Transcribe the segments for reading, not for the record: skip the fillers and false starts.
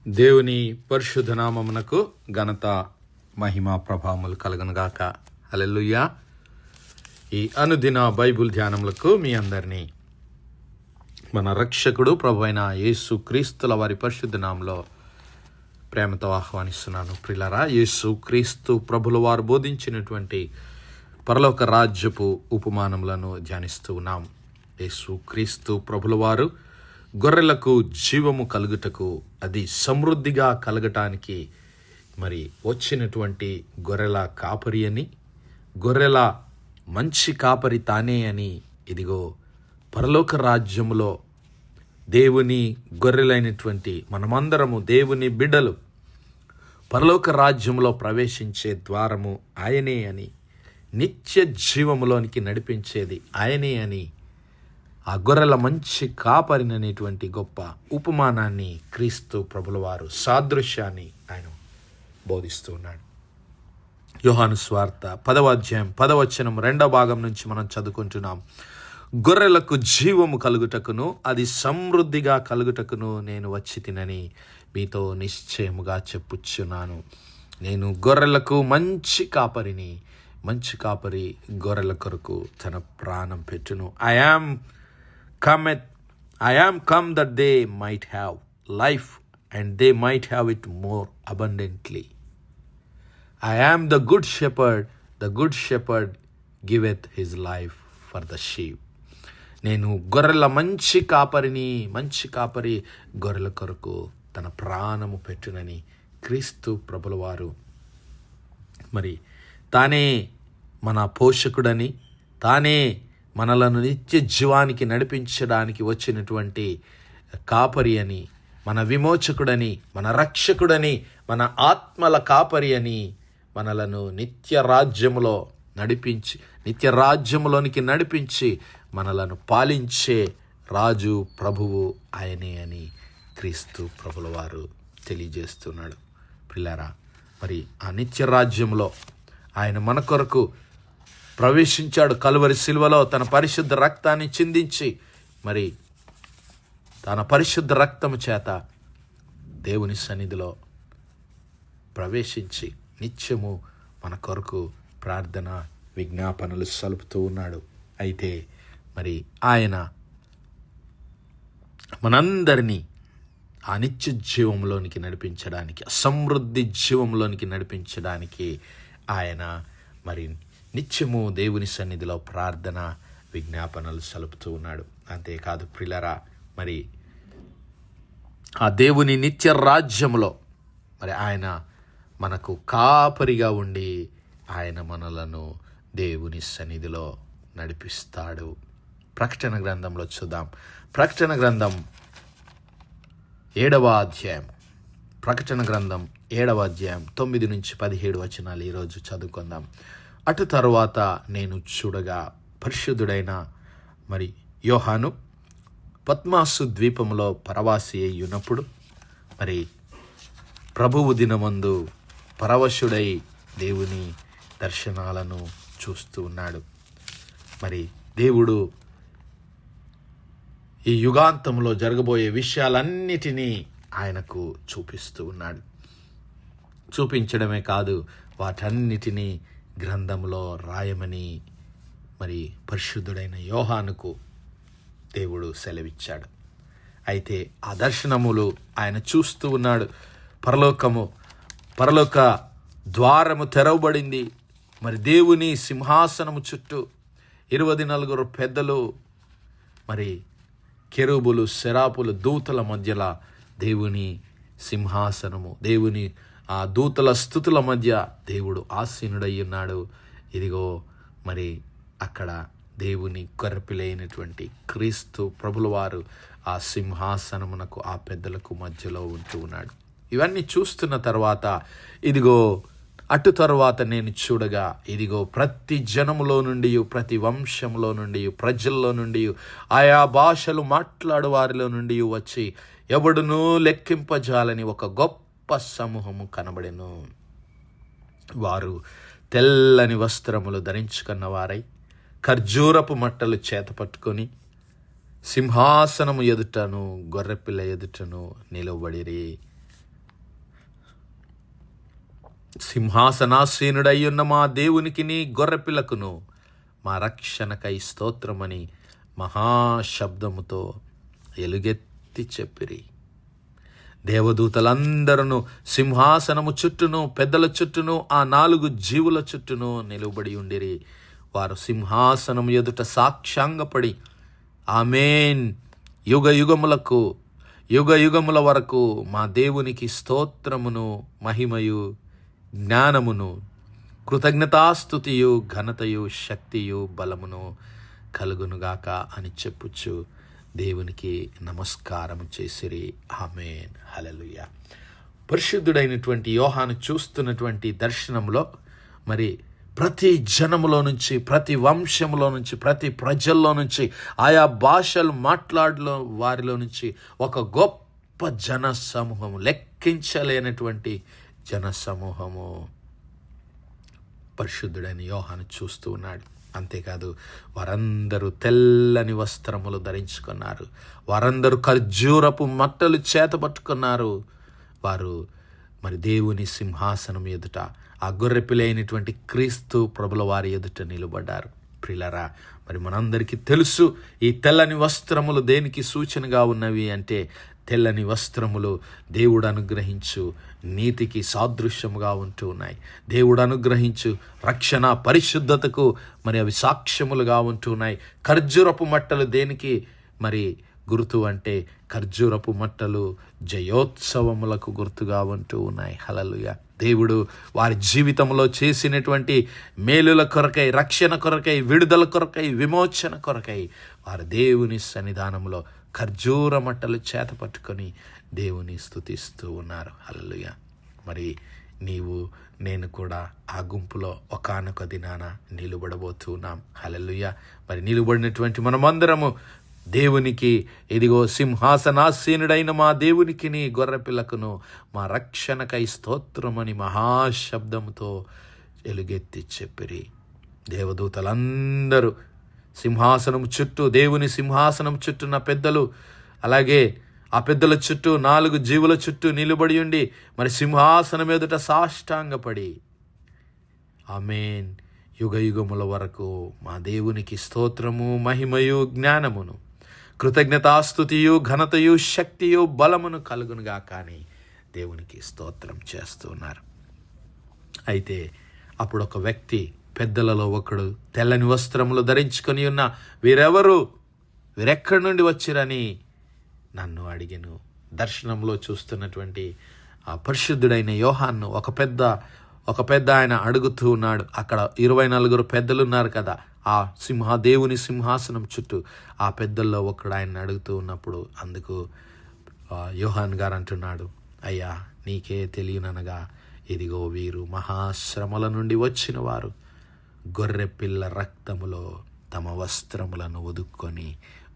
దేవుని పరిశుద్ధ నామమునకు ఘనత మహిమ ప్రభావములు కలుగునుగాక. హల్లెలూయా. ఈ అనుదిన బైబిల్ ధ్యానములకు మీ అందరినీ మన రక్షకుడు ప్రభు అయిన యేసు క్రీస్తుల వారి పరిశుద్ధ నామంలో ప్రేమతో ఆహ్వానిస్తున్నాను. ప్రియులారా, యేసు క్రీస్తు ప్రభుల వారు బోధించినటువంటి పరలోక రాజ్యపు ఉపమానములను ధ్యానిస్తూ ఉన్నాం. యేసు క్రీస్తు ప్రభుల వారు గొర్రెలకు జీవము కలుగుటకు, అది సమృద్ధిగా కలగటానికి మరి వచ్చినటువంటి గొర్రెల కాపరి అని, గొర్రెల మంచి కాపరి తానే అని, ఇదిగో పరలోక రాజ్యములో దేవుని గొర్రెలైనటువంటి మనమందరము దేవుని బిడ్డలు పరలోక రాజ్యములో ప్రవేశించే ద్వారము ఆయనే అని, నిత్య జీవములోనికి నడిపించేది ఆయనే అని, ఆ గొర్రెల మంచి కాపరిననేటువంటి గొప్ప ఉపమానాన్ని క్రీస్తు ప్రభుల వారు సాదృశ్యాన్ని ఆయన బోధిస్తూ ఉన్నాడు. యోహాను సువార్త 10వ అధ్యాయం 10వ వచనం 2వ భాగం నుంచి మనం చదువుకుంటున్నాం. గొర్రెలకు జీవము కలుగుటకును, అది సమృద్ధిగా కలుగుటకును నేను వచ్చి తినని మీతో నిశ్చయముగా చెప్పుచున్నాను. నేను గొర్రెలకు మంచి కాపరిని, మంచి కాపరి గొర్రెల కొరకు తన ప్రాణం పెట్టును. I am come that they might have life and they might have it more abundantly. I am the good shepherd giveth his life for the sheep. నేను గొర్రెల మంచి కాపరిని, మంచి కాపరి గొర్రెల కొరకు తన ప్రాణము పెట్టునని క్రీస్తు ప్రభుల వారు మరి తానే మన పోషకుడని, తానే మనలను నిత్య జీవానికి నడిపించడానికి వచ్చినటువంటి కాపరి అని, మన విమోచకుడని, మన రక్షకుడని, మన ఆత్మల కాపరి అని, మనలను నిత్య రాజ్యములోనికి నడిపించి మనలను పాలించే రాజు ప్రభువు ఆయనే అని క్రీస్తు ప్రభుల వారు తెలియజేస్తున్నాడు. పిల్లారా, మరి ఆ నిత్య రాజ్యంలో ఆయన మన కొరకు ప్రవేశించాడు. కలువరి శిలువలో తన పరిశుద్ధ రక్తాన్ని చిందించి, మరి తన పరిశుద్ధ రక్తము చేత దేవుని సన్నిధిలో ప్రవేశించి నిత్యము మన కొరకు ప్రార్థన విజ్ఞాపనలు సలుపుతూ ఉన్నాడు. అయితే మరి ఆయన మనందరినీ ఆ నిత్య జీవంలోనికి నడిపించడానికి, సమృద్ధి జీవంలోనికి నడిపించడానికి ఆయన మరి నిత్యము దేవుని సన్నిధిలో ప్రార్థన విజ్ఞాపనలు సలుపుతూ ఉన్నాడు. అంతేకాదు ప్రియులారా, మరి ఆ దేవుని నిత్య రాజ్యంలో మరి ఆయన మనకు కాపరిగా ఉండి ఆయన మనలను దేవుని సన్నిధిలో నడిపిస్తాడు. ప్రకటన గ్రంథంలో చూద్దాం. ప్రకటన గ్రంథం 7వ అధ్యాయం, ప్రకటన గ్రంథం 7వ అధ్యాయం 9 నుంచి 17 వచనాలు ఈరోజు చదువుకుందాం. అటు తరువాత నేను చూడగా పరిశుద్ధుడైన మరి యోహాను పద్మాసు ద్వీపంలో పరవాసి అయి ఉన్నప్పుడు మరి ప్రభువు దినమందు పరవశుడై దేవుని దర్శనాలను చూస్తూ ఉన్నాడు. మరి దేవుడు ఈ యుగాంతంలో జరగబోయే విషయాలన్నిటినీ ఆయనకు చూపిస్తూ ఉన్నాడు. చూపించడమే కాదు, వాటన్నిటినీ గ్రంథంలో రాయమని మరి పరిశుద్ధుడైన యోహానుకు దేవుడు సెలవిచ్చాడు. అయితే ఆ దర్శనములు ఆయన చూస్తూ ఉన్నాడు. పరలోక ద్వారము తెరవబడింది. మరి దేవుని సింహాసనము చుట్టూ 24 పెద్దలు, మరి కెరూబులు, సెరాపులు, దూతల మధ్యలో దేవుని సింహాసనము, దేవుని ఆ దూతల స్తుతుల మధ్య దేవుడు ఆసీనుడై ఉన్నాడు. ఇదిగో మరి అక్కడ దేవుని గొర్రెపిల్లైనటువంటి క్రీస్తు ప్రభుల వారు ఆ సింహాసనమునకు, ఆ పెద్దలకు మధ్యలో ఉంటూ ఉన్నాడు. ఇవన్నీ చూస్తున్న తర్వాత ఇదిగో అటు తరువాత నేను చూడగా, ఇదిగో ప్రతి జనములో నుండి, ప్రతి వంశంలో నుండి, ప్రజల్లో నుండి, ఆయా భాషలు మాట్లాడు వారిలో నుండి వచ్చి ఎవడునూ లెక్కింపజాలని ఒక గొప్ప సమూహము కనబడెను. వారు తెల్లని వస్త్రములు ధరించుకున్న వారై ఖర్జూరపు మట్టలు చేత పట్టుకొని సింహాసనము ఎదుటను గొర్రెపిల్ల ఎదుటను నిలవబడిరి. సింహాసనాసీనుడయ్యున్న మా దేవునికిని గొర్రెపిల్లకును మా రక్షణకై స్తోత్రమని మహాశబ్దముతో ఎలుగెత్తి చెప్పిరి. దేవదూతలందరూ సింహాసనము చుట్టూను పెద్దల చుట్టూను ఆ 4 జీవుల చుట్టూను నిలువబడి ఉండిరి. వారు సింహాసనము ఎదుట సాక్షాంగపడి ఆమేన్, యుగ యుగముల వరకు మా దేవునికి స్తోత్రమును మహిమయు జ్ఞానమును కృతజ్ఞతాస్తుతియు ఘనతయు శక్తియు బలమును కలుగునుగాక అని చెప్పుచు దేవునికి నమస్కారం చేసిరి. ఆమేన్, హల్లెలూయా. పరిశుద్ధుడైనటువంటి యోహాను చూస్తున్నటువంటి దర్శనంలో మరి ప్రతి జనములో నుంచి, ప్రతి వంశములో నుంచి, ప్రతి ప్రజల్లో నుంచి, ఆయా భాషలు మాట్లాడలో వారిలో నుంచి ఒక గొప్ప జన సమూహము, లెక్కించలేనటువంటి జన సమూహము పరిశుద్ధుడైన యోహాను చూస్తూ ఉన్నాడు. అంతేకాదు, వారందరూ తెల్లని వస్త్రములు ధరించుకున్నారు. వారందరూ ఖర్జూరపు మట్టలు చేతపట్టుకున్నారు. వారు మరి దేవుని సింహాసనం ఎదుట, ఆ గొర్రెపిల్లైనటువంటి క్రీస్తు ప్రభుల వారి ఎదుట నిలబడ్డారు. ప్రియులారా, మరి మనందరికీ తెలుసు ఈ తెల్లని వస్త్రములు దేనికి సూచనగా ఉన్నవి అంటే, తెల్లని వస్త్రములు దేవుడు అనుగ్రహించు నీతికి సాదృశ్యముగా ఉంటూ ఉన్నాయి. దేవుడు అనుగ్రహించు రక్షణ పరిశుద్ధతకు మరి అవి సాక్ష్యములుగా ఉంటూ ఉన్నాయి. ఖర్జూరపు మట్టలు దేనికి మరి గుర్తు అంటే, ఖర్జూరపు మట్టలు జయోత్సవములకు గుర్తుగా ఉంటూ ఉన్నాయి. హల్లెలూయా. దేవుడు వారి జీవితంలో చేసినటువంటి మేలుల కొరకై, రక్షణ కొరకై, విడుదల కొరకై, విమోచన కొరకై వారు దేవుని సన్నిధానంలో ఖర్జూర మట్టలు చేత పట్టుకొని దేవుని స్తుతిస్తూ ఉన్నారు. హల్లెలూయా. మరి నీవు నేను కూడా ఆ గుంపులో ఒకానొక దినాన నిలబడబోతున్నాం. హల్లెలూయా. మరి నిలబడినటువంటి మనమందరము దేవునికి, ఇదిగో సింహాసనాసీనుడైన మా దేవునికి నీ గొర్రెపిల్లకును మా రక్షణకై స్తోత్రమని మహాశబ్దంతో ఎలుగెత్తి చెప్పిరి. దేవదూతలందరూ సింహాసనం చుట్టూ, దేవుని సింహాసనం చుట్టూన్న పెద్దలు, అలాగే ఆ పెద్దల చుట్టూ 4 జీవుల చుట్టూ నిలబడి ఉండి మరి సింహాసనం ఎదుట సాష్టాంగపడి ఆమేన్, యుగముల వరకు మా దేవునికి స్తోత్రము మహిమయు జ్ఞానమును కృతజ్ఞతాస్తుతియు ఘనతయు శక్తియు బలమును కలుగునుగా కానీ దేవునికి స్తోత్రం చేస్తున్నారు. అయితే అప్పుడు ఒక వ్యక్తి, పెద్దలలో ఒకడు, తెల్లని వస్త్రములు ధరించుకొని ఉన్న వీరెక్కడి నుండి వచ్చిరని నన్ను అడిగెను. దర్శనంలో చూస్తున్నటువంటి ఆ పరిశుద్ధుడైన యోహాను ఒక పెద్ద ఆయన అడుగుతూ ఉన్నాడు. అక్కడ 24 పెద్దలు ఉన్నారు కదా, ఆ దేవుని సింహాసనం చుట్టూ. ఆ పెద్దల్లో ఒకడు ఆయన అడుగుతూ ఉన్నప్పుడు అందుకు యోహాన్ గారు అంటున్నాడు, అయ్యా నీకే తెలియననగా ఇదిగో వీరు మహాశ్రమల నుండి వచ్చిన వారు గొర్రెపిల్ల రక్తములో తమ వస్త్రములను ఒదుక్కొని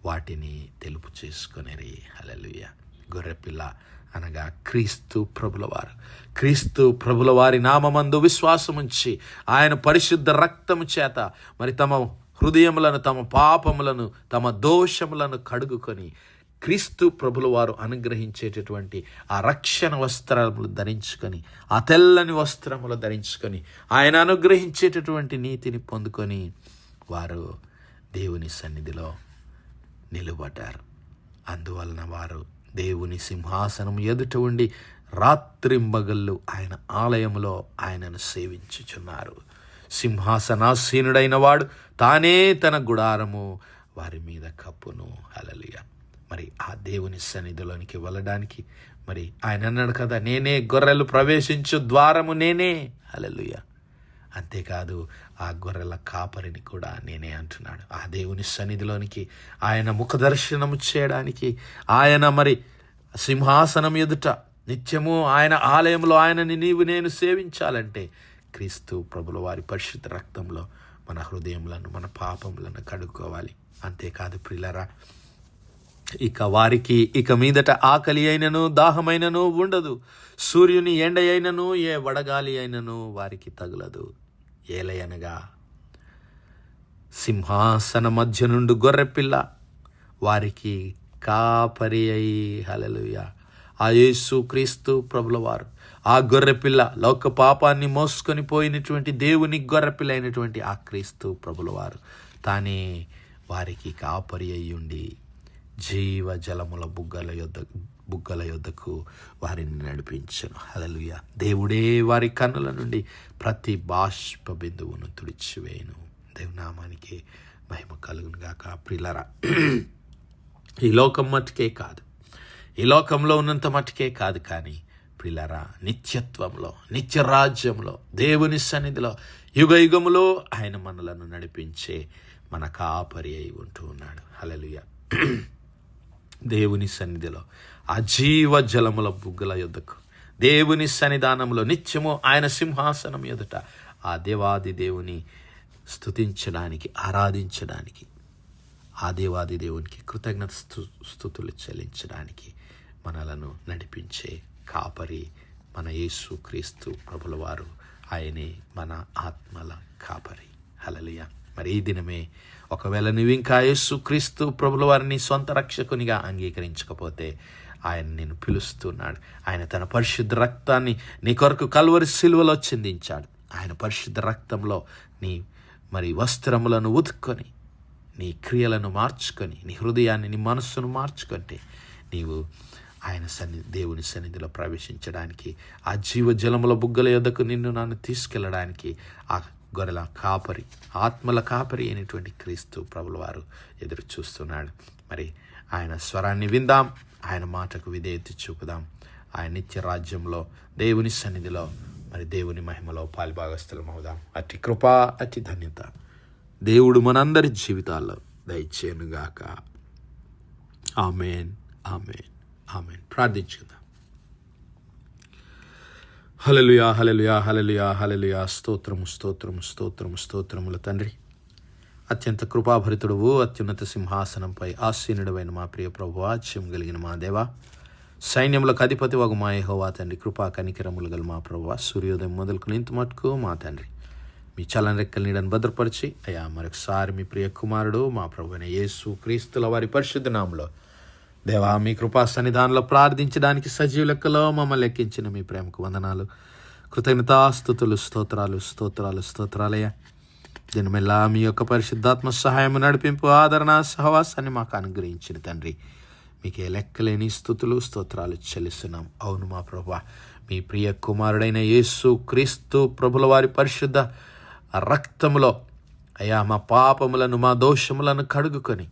వాటిని తెలుపు చేసుకొనిరి. హల్లెలూయా. గొర్రెపిల్ల అనగా క్రీస్తు ప్రభుల వారి నామమందు విశ్వాసముంచి ఆయన పరిశుద్ధ రక్తము చేత మరి తమ హృదయములను, తమ పాపములను, తమ దోషములను కడుగుకొని క్రీస్తు ప్రభుల వారు అనుగ్రహించేటటువంటి ఆ రక్షణ వస్త్రములు ధరించుకొని, ఆ తెల్లని వస్త్రములు ధరించుకొని, ఆయన అనుగ్రహించేటటువంటి నీతిని పొందుకొని వారు దేవుని సన్నిధిలో నిలబడ్డారు. అందువలన వారు దేవుని సింహాసనం ఎదుట ఉండి రాత్రింబగళ్ళు ఆయన ఆలయములో ఆయనను సేవించుచున్నారు. సింహాసనాసీనుడైన వాడు తానే తన గుడారము వారి మీద కప్పును. హల్లెలూయా. మరి ఆ దేవుని సన్నిధిలోనికి వెళ్ళడానికి మరి ఆయన అన్నాడు కదా, నేనే గొర్రెలు ప్రవేశించు ద్వారము నేనే. హల్లెలూయా. అంతేకాదు, ఆ గొర్రెల కాపరిని కూడా నేనే అంటున్నాడు. ఆ దేవుని సన్నిధిలోనికి ఆయన ముఖదర్శనము చేయడానికి, ఆయన మరి సింహాసనం ఎదుట నిత్యము ఆయన ఆలయంలో ఆయనని నేను సేవించాలంటే క్రీస్తు ప్రభుల వారి పరిశుద్ధ రక్తంలో మన హృదయములను, మన పాపములను కడుక్కోవాలి. అంతేకాదు ప్రియులారా, వారికి ఇక మీదట ఆకలి అయినను దాహమైనను ఉండదు. సూర్యుని ఎండ అయినను ఏ వడగాలి అయినను వారికి తగులదు. ఏలయనగా సింహాసన మధ్య నుండి గొర్రెపిల్ల వారికి కాపరి అయి, హల్లెలూయా, ఆ యేసు క్రీస్తు ప్రభుల వారు, ఆ గొర్రెపిల్ల, లోక పాపాన్ని మోసుకొని పోయినటువంటి దేవుని గొర్రెపిల్ల అయినటువంటి ఆ క్రీస్తు ప్రభుల వారు తానే వారికి కాపరి అయ్యుండి జీవ జలముల బుగ్గల యొద్దకు వారిని నడిపించను. హల్లెలూయా. దేవుడే వారి కన్నుల నుండి ప్రతి బాష్ప బిందువును తుడిచివేయను. దేవునామానికి మహిమ కలుగును గాక. ప్రియులారా, ఈ లోకం మట్టుకే కాదు, ఈ లోకంలో ఉన్నంత మట్టుకే కాదు, కానీ ప్రియులారా, నిత్యత్వంలో, నిత్య రాజ్యంలో, దేవుని సన్నిధిలో యుగ యుగములో ఆయన మనలను నడిపించే మన కాపరి అయి ఉంటూ ఉన్నాడు. హల్లెలూయా. దేవుని సన్నిధిలో ఆ జీవ జలముల బుగ్గల యొద్దకు, దేవుని సన్నిధానంలో నిత్యము ఆయన సింహాసనం ఎదుట ఆ దేవాది దేవుని స్తుతించడానికి, ఆరాధించడానికి, ఆ దేవాది దేవునికి కృతజ్ఞత స్తుతులు చెల్లించడానికి మనలను నడిపించే కాపరి మన యేసు క్రీస్తు ప్రభుల వారు. ఆయనే మన ఆత్మల కాపరి. హల్లెలూయా. మరి ఈ దినమే ఒకవేళ నువ్వు ఇంకా యేసు క్రీస్తు ప్రభుల వారిని సొంత రక్షకునిగా అంగీకరించకపోతే ఆయన నిన్ను పిలుస్తున్నాడు. ఆయన తన పరిశుద్ధ రక్తాన్ని నీ కొరకు కల్వరి సిలువలో చిందించాడు. ఆయన పరిశుద్ధ రక్తంలో నీ వస్త్రములను ఉతుక్కొని, నీ క్రియలను మార్చుకొని, నీ హృదయాన్ని, నీ మనస్సును మార్చుకుంటే నీవు ఆయన దేవుని సన్నిధిలో ప్రవేశించడానికి, ఆ జీవ జలముల బుగ్గల యొద్దకు నిన్ను నన్ను తీసుకెళ్ళడానికి ఆ గొర్రెల కాపరి, ఆత్మల కాపరి అయినటువంటి క్రీస్తు ప్రభుల వారు ఎదురు చూస్తున్నాడు. మరి ఆయన స్వరాన్ని విందాం, ఆయన మాటకు విధేయత చూపుదాం. ఆయన నిత్య రాజ్యంలో, దేవుని సన్నిధిలో, మరి దేవుని మహిమలో పాలుభాగస్థులం అవుదాం. అట్టి కృప, అట్టి ధన్యత దేవుడు మనందరి జీవితాల్లో దయచేయనుగాక. ఆమేన్, ఆమేన్, ఆమేన్. ప్రార్థించుకుందాం. హల్లెలూయా, హల్లెలూయా, హల్లెలూయా, హల్లెలూయా. స్తోత్రము, స్తోత్రము, స్తోత్రము, స్తోత్రముల తండ్రి, అత్యంత కృపాభరితుడువు, అత్యున్నత సింహాసనంపై ఆసీనుడవైన మా ప్రియ ప్రభువా, ఆశ్చర్యం కలిగిన మా దేవా, సైన్యములకు అధిపతి వగు మా యెహోవా తండ్రి, కృపా కనికరములు గల మా ప్రభువా, సూర్యోదయం మొదలుకుని ఇంత మటుకు మా తండ్రి మీ చల్లని రెక్కల నీడను భద్రపరిచి, అయ్యా మరొకసారి మీ ప్రియ కుమారుడు మా ప్రభువైన యేసు క్రీస్తుల వారి పరిశుద్ధ నామములో దేవా, మీ కృపా సన్నిధానంలో ప్రార్థించడానికి సజీవ లెక్కలో మమ్మల్ని లెక్కించిన మీ ప్రేమకు వందనాలు, కృతజ్ఞతాస్తుతులు, స్తోత్రాలు, స్తోత్రాలు, స్తోత్రాలయ్యా. దినమెల్లా మీ యొక్క పరిశుద్ధాత్మ సహాయం, నడిపింపు, ఆదరణ, సహవాసాన్ని మాకు అనుగ్రహించిన తండ్రి, మీకే లెక్కలేని స్తుతులు, స్తోత్రాలు చెల్లిస్తున్నాం. అవును మా ప్రభువా, మీ ప్రియ కుమారుడైన యేసు క్రీస్తు ప్రభుల వారి పరిశుద్ధ రక్తములో అయ్యా మా పాపములను, మా దోషములను కడుగుకొని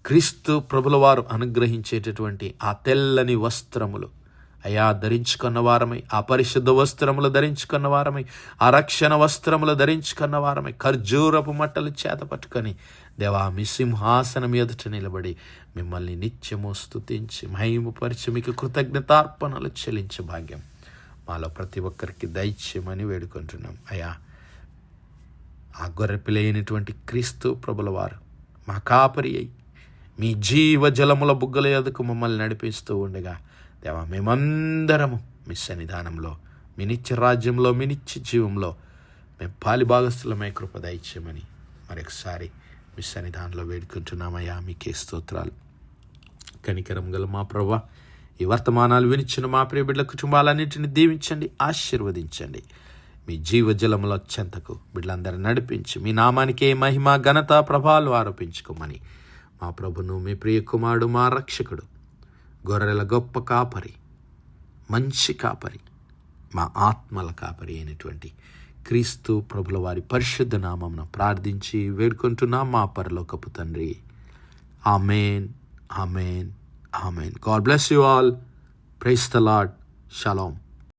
క్రీస్తు ప్రభుల వారు అనుగ్రహించేటటువంటి ఆ తెల్లని వస్త్రములు అయ్యా ధరించుకున్న వారమై, ఆ పరిశుద్ధ వస్త్రములు ధరించుకున్న వారమై, ఆ రక్షణ వస్త్రములు ధరించుకున్న వారమై, ఖర్జూరపు మట్టలు చేత పట్టుకొని దేవా మీ సింహాసనం ఎదుట నిలబడి మిమ్మల్ని నిత్యము స్తుతించి మహిమపరిచి మీకు కృతజ్ఞతార్పణలు చెల్లించే భాగ్యం మాలో ప్రతి ఒక్కరికి దయచేయమని వేడుకుంటున్నాం. అయ్యా, ఆ గొర్రెపిల్ల అయినటువంటి క్రీస్తు ప్రభుల వారు మా కాపరి అయి మీ జీవ జలముల బుగ్గల యొద్దకు మమ్మల్ని నడిపిస్తూ ఉండగా దేవా, మేమందరము మీ సన్నిధానంలో, మీ నిత్య రాజ్యంలో, మీ నిత్య జీవంలో మేము పాలిభాగస్థులమై కృప దయచేయమని మరొకసారి మీ సన్నిధానంలో వేడుకుంటున్నామయ్యా. మీకే స్తోత్రాలు. కనికరం గల మా ప్రభువా, ఈ వర్తమానాలు వినిచిన మా ప్రియ బిడ్డల కుటుంబాలన్నింటినీ దీవించండి, ఆశీర్వదించండి. మీ జీవజలముల చెంతకు బిడ్డలందరూ నడిపించి మీ నామానికే మహిమ, ఘనత, ప్రభావాలు ఆరోపించుకోమని మా ప్రభును, మీ ప్రియ కుమారుడు, మా రక్షకుడు, గొర్రెల గొప్ప కాపరి, మంచి కాపరి, మా ఆత్మల కాపరి అయినటువంటి క్రీస్తు ప్రభుల వారి పరిశుద్ధ నామమున ప్రార్థించి వేడుకుంటున్నాం మా పరలోకపు తండ్రి. ఆమేన్, ఆమేన్, ఆమేన్. God bless you all. Praise the Lord. Shalom.